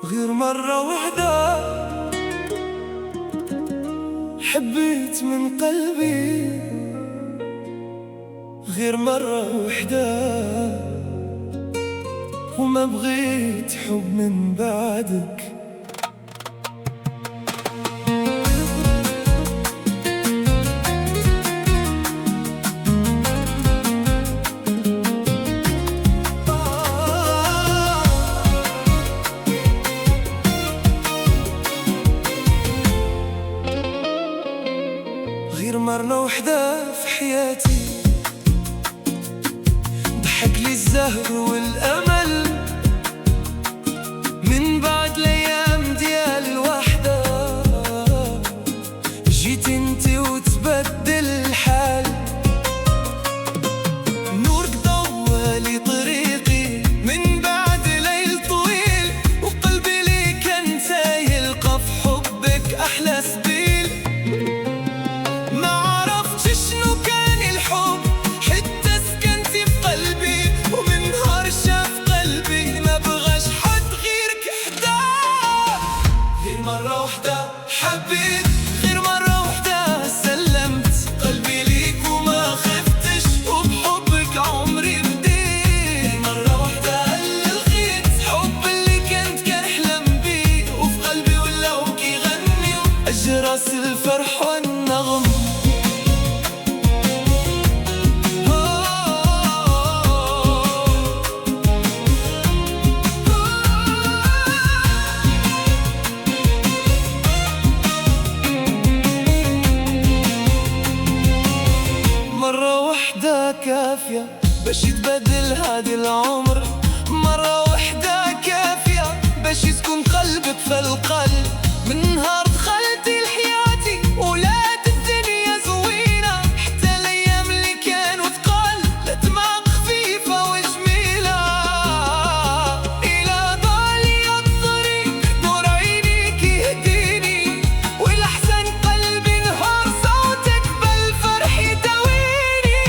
غير مرة وحدة حبيت من قلبي، غير مرة وحدة وما بغيت حب من بعدك. غير مرة وحدة في حياتي ضحك لي الزهر والأمل من بعد الأيام ديال الوحدة. جيت انتي وتبدل الحال، نورك ضوالي طريقي من بعد ليل طويل، وقلبي لي كان تايه يلقى في حبك أحلى سبيل. مرة وحدة حبيت، غير مرة وحدة سلمت قلبي ليك وما خفتش، وبحبك عمري بديت. مرة وحدة اللي لقيت حب اللي كنت كنحلم بيه، وفي قلبي ولاو كيغني أجراس الفرح والنغم. مرة وحدة كافية باش يتبدل هادي العمر، مرة وحدة كافية باش يسكن قلبك في القلب. من نهار دخلتي لحياتي ولات الدنيا زوينة، حتى الأيام اللي كانوا ثقال دماغ خفيفة وجميلة. إلى ضالي الطريق نور عينيك يهديني، والأحسن قلبي نهار صوتك بالفرح يداويني.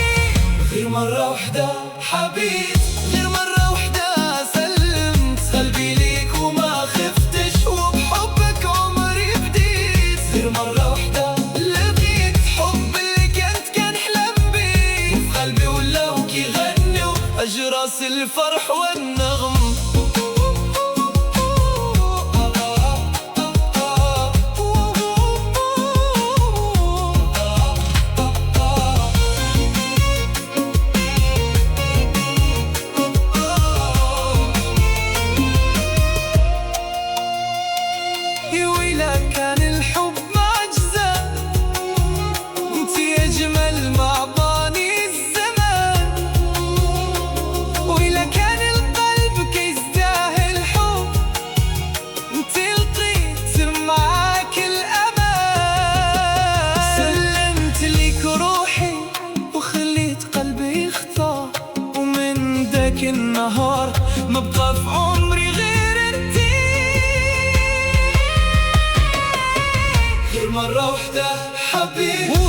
غير مرة وحدة حبيت، غير مرة وحدة سلمت قلبي ليك وما خفتش، وبحبك عمري بديت. غير مرة وحدة لقيت حب اللي كنت كنحلم بيه، وفي قلبي ولاو كيغنيو أجراس الفرح والنغم. كان الحب معجزة انتي أجمل معطاني الزمان، وإلا كان القلب كيستاهل حب انتي لقيت معاك الأمان. سلمت ليك روحي وخليت قلبي يختار، ومن داك النهار ما بقى في عمري غير انتي. مرة وحدة حبيت.